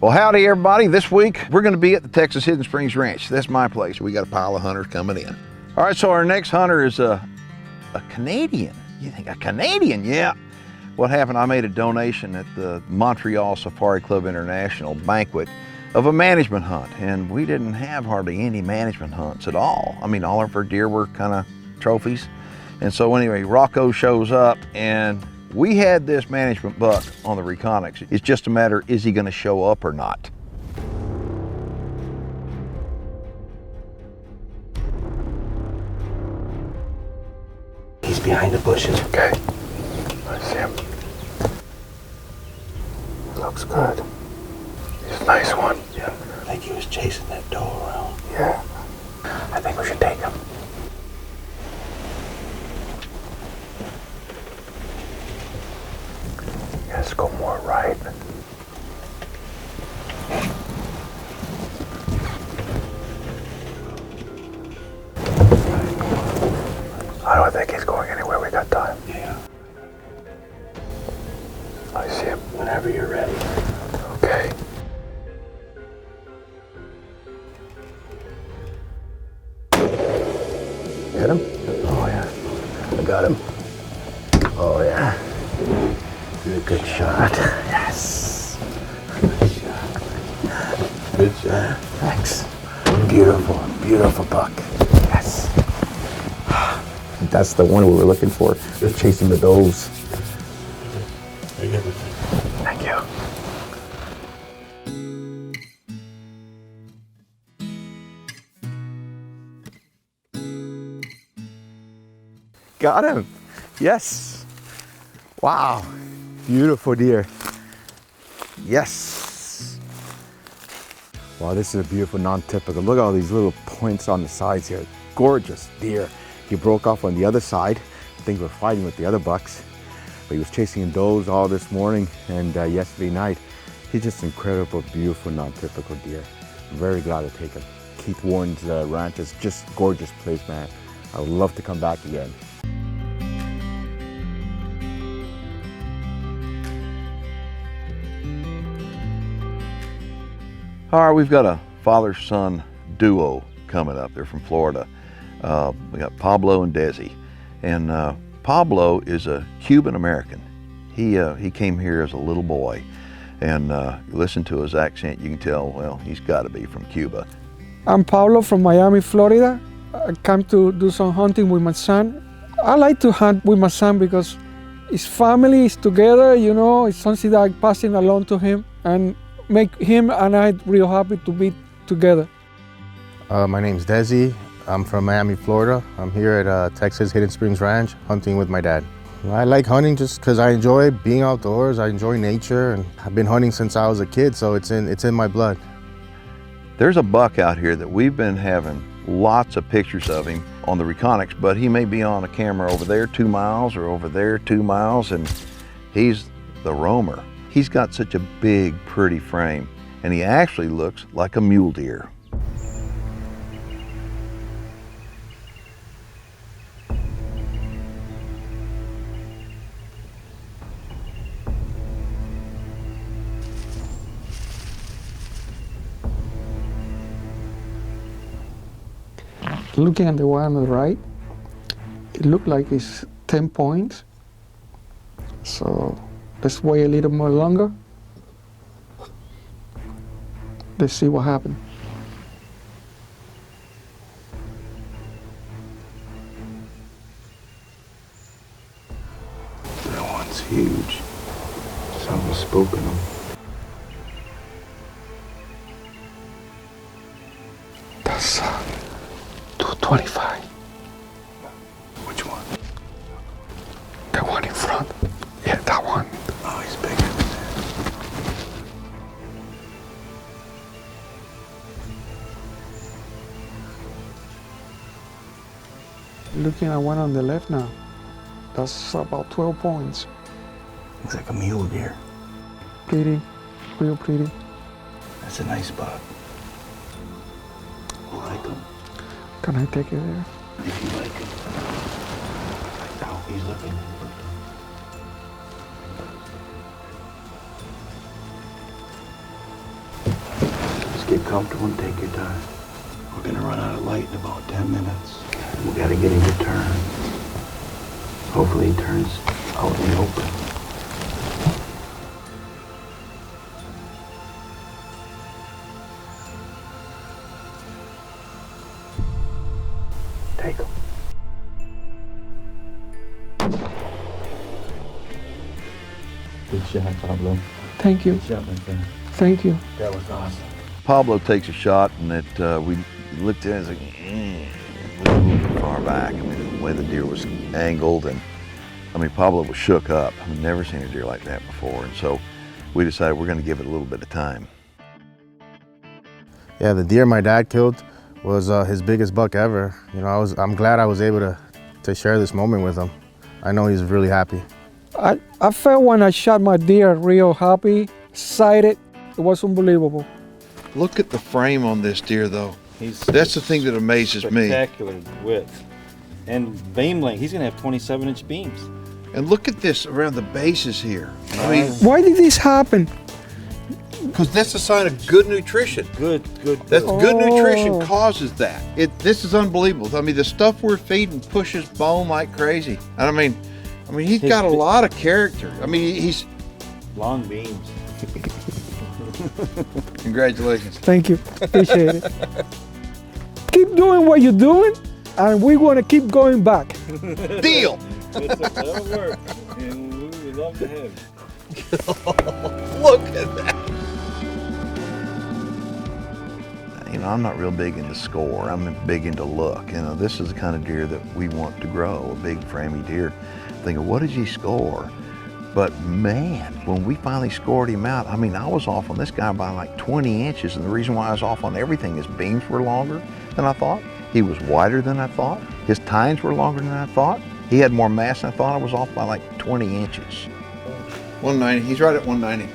Well, howdy everybody. This week we're going to be at the Texas Hidden Springs Ranch. That's my place. We got a pile of hunters coming in. All right, so our next hunter is a Canadian. You think a Canadian? Yeah. What happened, I made a donation at the Montreal Safari Club International banquet of a management hunt, and we didn't have hardly any management hunts at all. I mean, all of our deer were kind of trophies. And so anyway, Rocco shows up and we had this management buck on the Reconyx. It's just a matter, is he gonna show up or not? He's behind the bushes. Okay, I see him. Looks good. He's a nice one. Yeah, I think he was chasing that doe around. Yeah, I think we should take him. Let's go more right. I don't think he's going anywhere. We got time. Yeah. I see him. Whenever you're ready. Okay. Hit him? Oh yeah. I got him. Oh yeah. Good shot. Yes. Good shot. Good shot. Thanks. Beautiful, beautiful buck. Yes. That's the one we were looking for. Just chasing the does. Take everything. Thank you. Got him. Yes. Wow. Beautiful deer. Yes. Wow, this is a beautiful non-typical. Look at all these little points on the sides here. Gorgeous deer. He broke off on the other side. I think we're fighting with the other bucks. But he was chasing does all this morning and yesterday night. He's just incredible, beautiful, non-typical deer. I'm very glad to take him. Keith Warren's ranch is just a gorgeous place, man. I would love to come back again. All right, we've got a father-son duo coming up. They're from Florida. We got Pablo and Desi. And Pablo is a Cuban-American. He came here as a little boy. And you listen to his accent, you can tell, well, he's got to be from Cuba. I'm Pablo from Miami, Florida. I came to do some hunting with my son. I like to hunt with my son because his family is together, you know, it's something that I'm passing along to him and make him and I real happy to be together. My name's Desi. I'm from Miami, Florida. I'm here at Texas Hidden Springs Ranch hunting with my dad. I like hunting just because I enjoy being outdoors. I enjoy nature, and I've been hunting since I was a kid, so it's in my blood. There's a buck out here that we've been having lots of pictures of him on the Reconyx, but he may be on a camera over there 2 miles or over there 2 miles, and he's the roamer. He's got such a big, pretty frame, and he actually looks like a mule deer. Looking at the one on the right, it looked like it's 10 points. So let's wait a little more longer. Let's see what happens. That one's huge. Something's spoken him. That's 225. Which one? The one in front. Yeah, that one. Oh, he's bigger than that. Looking at one on the left now. That's about 12 points. Looks like a mule deer. Pretty, real pretty. That's a nice buck. You like him? Can I take it there? If you like him. Oh, he's looking. Get comfortable and take your time. We're gonna run out of light in about 10 minutes. We gotta get him to turn. Hopefully he turns out in the open. Take him. Good shot, Pablo. Thank you. Good shot, my friend. Thank you. That was awesome. Pablo takes a shot, and we looked at it and was like, a little far back. I mean, the way the deer was angled, and I mean, Pablo was shook up. I've never seen a deer like that before, and so we decided we're going to give it a little bit of time. Yeah, the deer my dad killed was his biggest buck ever. You know, I'm glad I was able to share this moment with him. I know he's really happy. I felt when I shot my deer real happy, excited. It was unbelievable. Look at the frame on this deer, though. That's the thing that amazes me. Spectacular width. And beam length, he's gonna have 27-inch beams. And look at this around the bases here. I mean, Why did this happen? because that's a sign of good nutrition. Good. That's good nutrition Oh. causes that. This is unbelievable. I mean, the stuff we're feeding pushes bone like crazy. And I mean, he's got a lot of character. I mean, he's. Long beams. Congratulations. Thank you. Appreciate it. Keep doing what you're doing, and we want to keep going back. Deal. That'll work. And we would love to have you. Look at that. You know, I'm not real big into score. I'm big into look. You know, this is the kind of deer that we want to grow, a big framey deer. Thinking, what does he score? But man, when we finally scored him out, I mean, I was off on this guy by like 20 inches. And the reason why I was off on everything, his beams were longer than I thought. He was wider than I thought. His tines were longer than I thought. He had more mass than I thought. I was off by like 20 inches. 190, he's right at 190.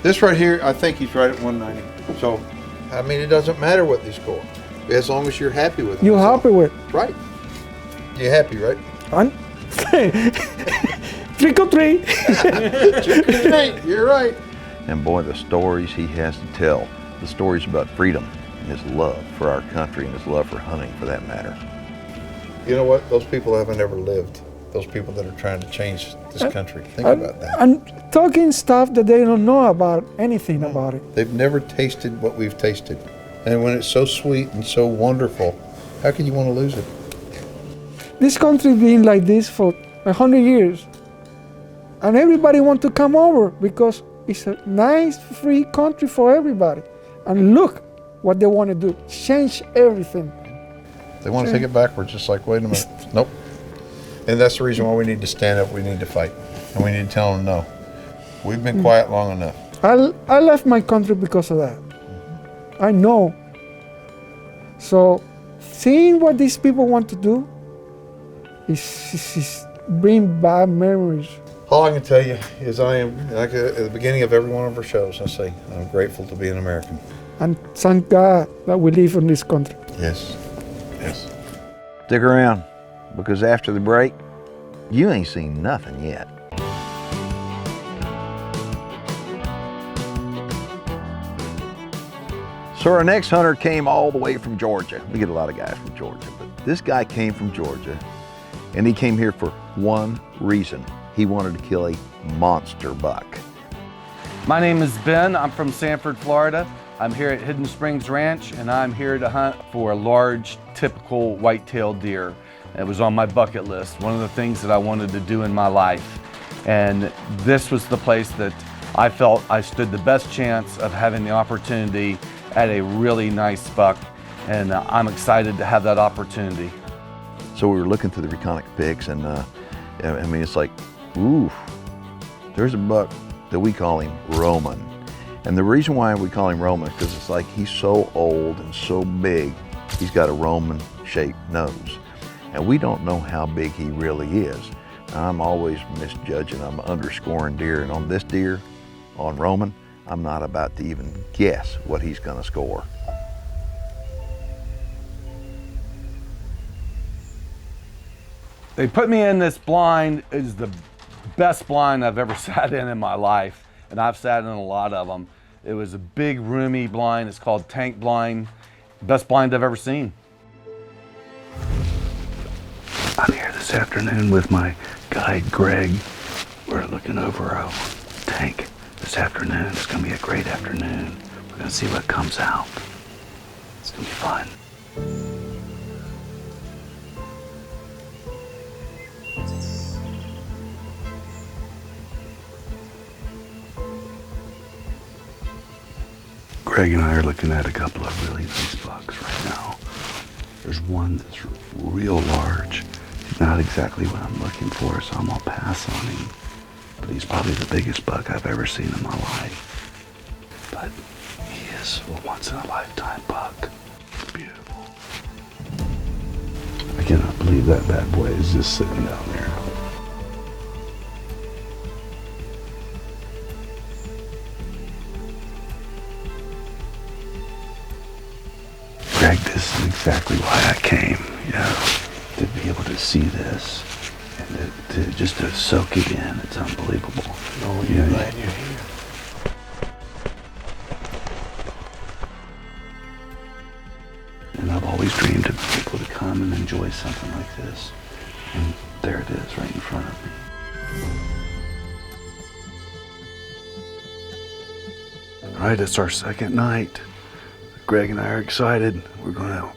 This right here, I think he's right at 190. So, I mean, it doesn't matter what they score, as long as you're happy with it. You're happy with Right. You're happy, right? it. Trick or treat. You're right. And boy, the stories he has to tell, the stories about freedom and his love for our country and his love for hunting, for that matter. You know what? Those people haven't ever lived. Those people that are trying to change this country. Think about that. And talking stuff that they don't know about anything about it. They've never tasted what we've tasted. And when it's so sweet and so wonderful, how can you want to lose it? This country been like this for 100 years. And everybody want to come over because it's a nice, free country for everybody. And look what they want to do, change everything. They want to take it backwards, just like, wait a minute. Nope. And that's the reason why we need to stand up, we need to fight. And we need to tell them no. We've been quiet long enough. I left my country because of that. I know. So seeing what these people want to do is bring bad memories. All I can tell you is I am, like at the beginning of every one of our shows, I say, I'm grateful to be an American. And thank God that we live in this country. Yes, yes. Stick around, because after the break, you ain't seen nothing yet. So our next hunter came all the way from Georgia. We get a lot of guys from Georgia, but this guy came from Georgia, and he came here for one reason. He wanted to kill a monster buck. My name is Ben. I'm from Sanford, Florida. I'm here at Hidden Springs Ranch, and I'm here to hunt for a large, typical white-tailed deer. It was on my bucket list, one of the things that I wanted to do in my life. And this was the place that I felt I stood the best chance of having the opportunity at a really nice buck, and I'm excited to have that opportunity. So we were looking through the reconic pics, and I mean, it's like, ooh, there's a buck that we call him Roman. And the reason why we call him Roman is because it's like he's so old and so big, he's got a Roman-shaped nose. And we don't know how big he really is. I'm always misjudging, I'm underscoring deer, and on this deer, on Roman, I'm not about to even guess what he's gonna score. They put me in this blind. It's the best blind I've ever sat in my life, and I've sat in a lot of them. It was a big roomy blind. It's called tank blind. Best blind I've ever seen. I'm here this afternoon with my guide, Greg. We're looking over our tank this afternoon. It's gonna be a great afternoon. We're gonna see what comes out. It's gonna be fun. Greg and I are looking at a couple of really nice bucks right now. There's one that's real large. He's not exactly what I'm looking for, so I'm gonna pass on him. But he's probably the biggest buck I've ever seen in my life. But he is a once-in-a-lifetime buck. Beautiful. I cannot believe that bad boy is just sitting down there. Greg, this is exactly why I came, to be able to see this and to soak it in. It's unbelievable. Oh, you're glad you're here. And I've always dreamed of being able to come and enjoy something like this. And there it is right in front of me. All right, it's our second night. Greg and I are excited. We're gonna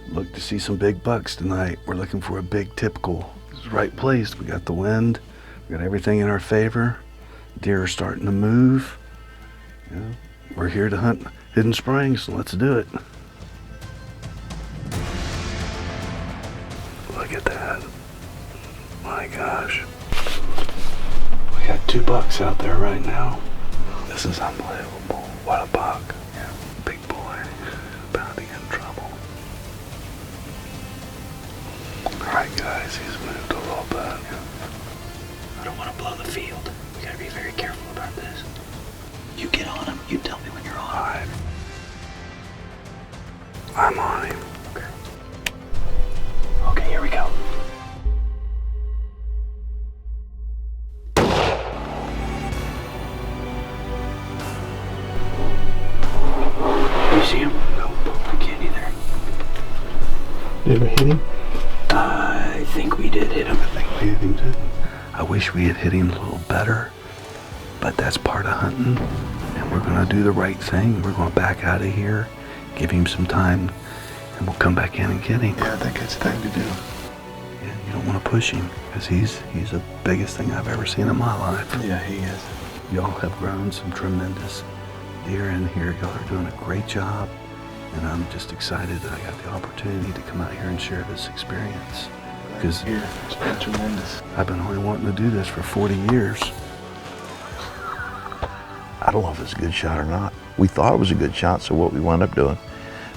look to see some big bucks tonight. We're looking for a big typical. It's the right place. We got the wind. We got everything in our favor. Deer are starting to move. We're here to hunt Hidden Springs, so let's do it. Look at that. My gosh. We got 2 bucks out there right now. This is unbelievable. What a buck. Yeah, big boy. About to get in trouble. Alright guys, he's moved a little bit. I don't want to blow the field. We gotta be very careful about this. You get on him. You tell me when you're on. Alright. I'm on him. Okay. Okay, here we go. You see him? Nope. I can't either. Did you ever hit him? I think we did hit him. I think we hit him too. I wish we had hit him a little better, but that's part of hunting. And we're gonna do the right thing. We're gonna back out of here, give him some time, and we'll come back in and get him. Yeah, I think it's time to do. Yeah, you don't want to push him, because he's the biggest thing I've ever seen in my life. Yeah, he is. Y'all have grown some tremendous deer in here. Y'all are doing a great job. And I'm just excited that I got the opportunity to come out here and share this experience. Because It's been tremendous. I've been only wanting to do this for 40 years. I don't know if it's a good shot or not. We thought it was a good shot, so what we wound up doing,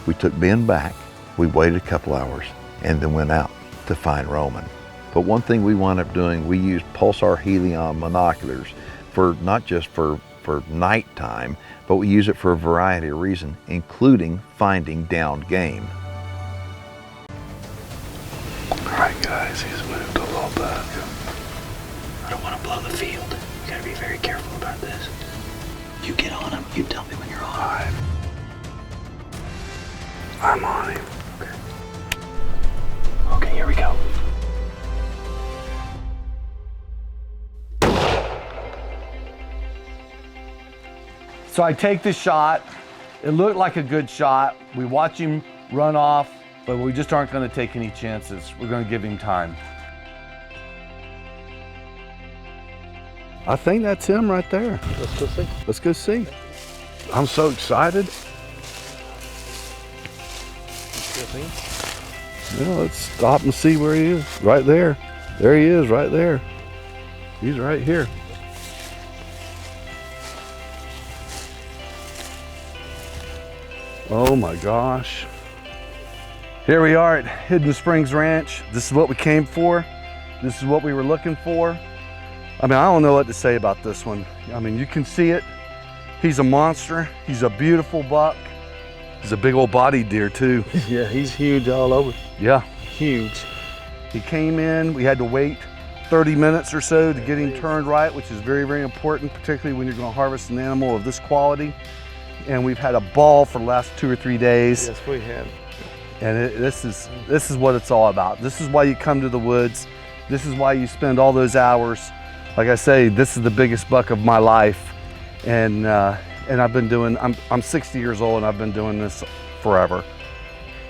we took Ben back, we waited a couple hours, and then went out to find Roman. But one thing we wound up doing, we used pulsar helium binoculars for not just for nighttime, but we use it for a variety of reasons, including finding downed game. All right, guys, he's moved a little bit. I don't want to blow the field. We gotta be very careful about this. You get on him. You tell me when you're on. All right. I'm on him. Okay. Okay, here we go. So I take the shot. It looked like a good shot. We watch him run off, but we just aren't going to take any chances. We're going to give him time. I think that's him right there. Let's go see. Let's go see. I'm so excited. Yeah, let's stop and see where he is. Right there. There he is, right there. He's right here. Oh my gosh. Here we are at Hidden Springs Ranch. This is what we came for. This is what we were looking for. I mean, I don't know what to say about this one. I mean, you can see it. He's a monster. He's a beautiful buck. He's a big old body deer too. Yeah, he's huge all over. Yeah. Huge. He came in, we had to wait 30 minutes or so to get him turned right, which is very, very important, particularly when you're going to harvest an animal of this quality. And we've had a ball for the last 2 or 3 days. Yes, we have. And this is what it's all about. This is why you come to the woods. This is why you spend all those hours. Like I say, this is the biggest buck of my life. And I've been doing, I'm 60 years old and I've been doing this forever.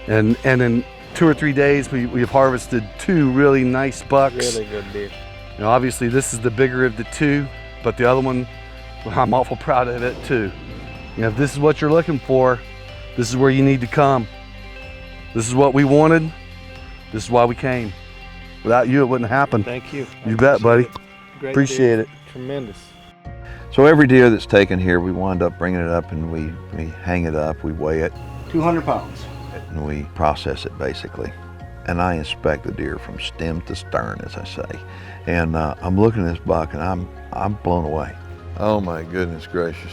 And in 2 or 3 days, we've harvested 2 really nice bucks. Really good deer. You know, obviously this is the bigger of the 2, but the other one, well, I'm awful proud of it too. You know, if this is what you're looking for, this is where you need to come. This is what we wanted. This is why we came. Without you, it wouldn't happen. Thank you. You bet, buddy. Great Appreciate deer. it. Tremendous. So every deer that's taken here, we wind up bringing it up and we hang it up, we weigh it, 200 pounds. and we process it basically. And I inspect the deer from stem to stern, as I say. And I'm looking at this buck and I'm blown away. Oh my goodness gracious.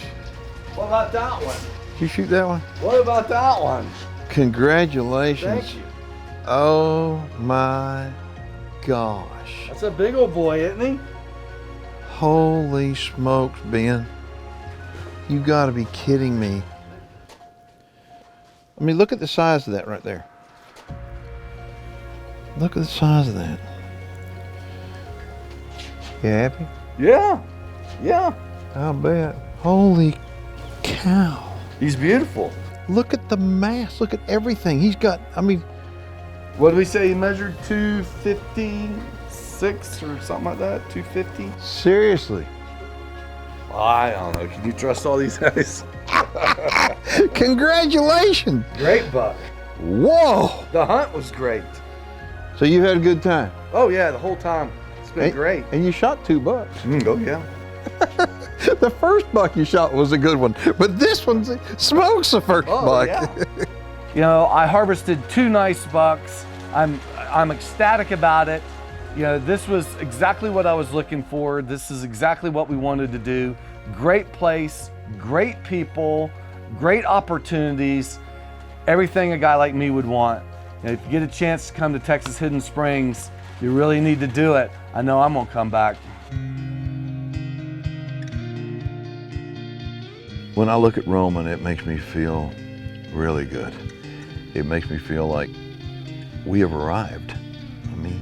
What about that one? Did you shoot that one? What about that one? Congratulations. Thank you. Oh my gosh. That's a big old boy, isn't he? Holy smokes, Ben. You gotta be kidding me. I mean, look at the size of that right there. Look at the size of that. You happy? Yeah. Yeah. I'll bet. Holy cow. He's beautiful. Look at the mass. Look at everything. He's got, I mean, What did we say? He measured 256 or something like that? 250? seriously. I don't know. Can you trust all these guys? Congratulations. Great buck. Whoa. The hunt was great. So you had a good time. Oh yeah, the whole time. It's been great. And you shot 2 bucks. Oh yeah. The first buck you shot was a good one, but this one's smokes the first buck. Yeah. You know, I harvested 2 nice bucks. I'm ecstatic about it. You know, this was exactly what I was looking for. This is exactly what we wanted to do. Great place, great people, great opportunities, everything a guy like me would want. You know, if you get a chance to come to Texas Hidden Springs, you really need to do it. I know I'm gonna come back. When I look at Roman, it makes me feel really good. It makes me feel like we have arrived. I mean,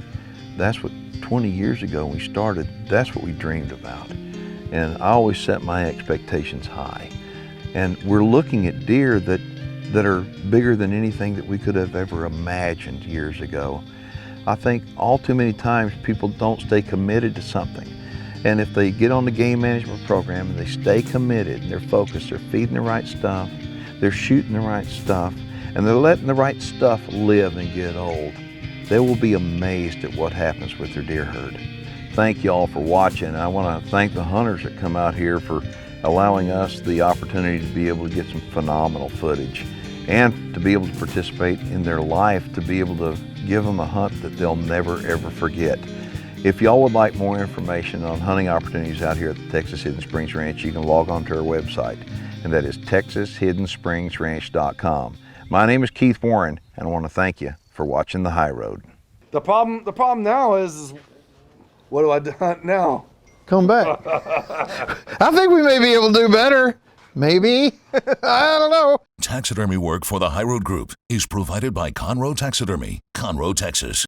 that's what 20 years ago when we started, that's what we dreamed about. And I always set my expectations high. And we're looking at deer that are bigger than anything that we could have ever imagined years ago. I think all too many times people don't stay committed to something. And if they get on the game management program and they stay committed and they're focused, they're feeding the right stuff, they're shooting the right stuff, and they're letting the right stuff live and get old, they will be amazed at what happens with their deer herd. Thank you all for watching. I want to thank the hunters that come out here for allowing us the opportunity to be able to get some phenomenal footage and to be able to participate in their life, to be able to give them a hunt that they'll never ever forget. If y'all would like more information on hunting opportunities out here at the Texas Hidden Springs Ranch, you can log on to our website, and that is texashidden-springs-ranch.com. My name is Keith Warren, and I want to thank you for watching The High Road. The problem now is what do I hunt now? Come back. I think we may be able to do better. Maybe. I don't know. Taxidermy work for the High Road Group is provided by Conroe Taxidermy, Conroe, Texas.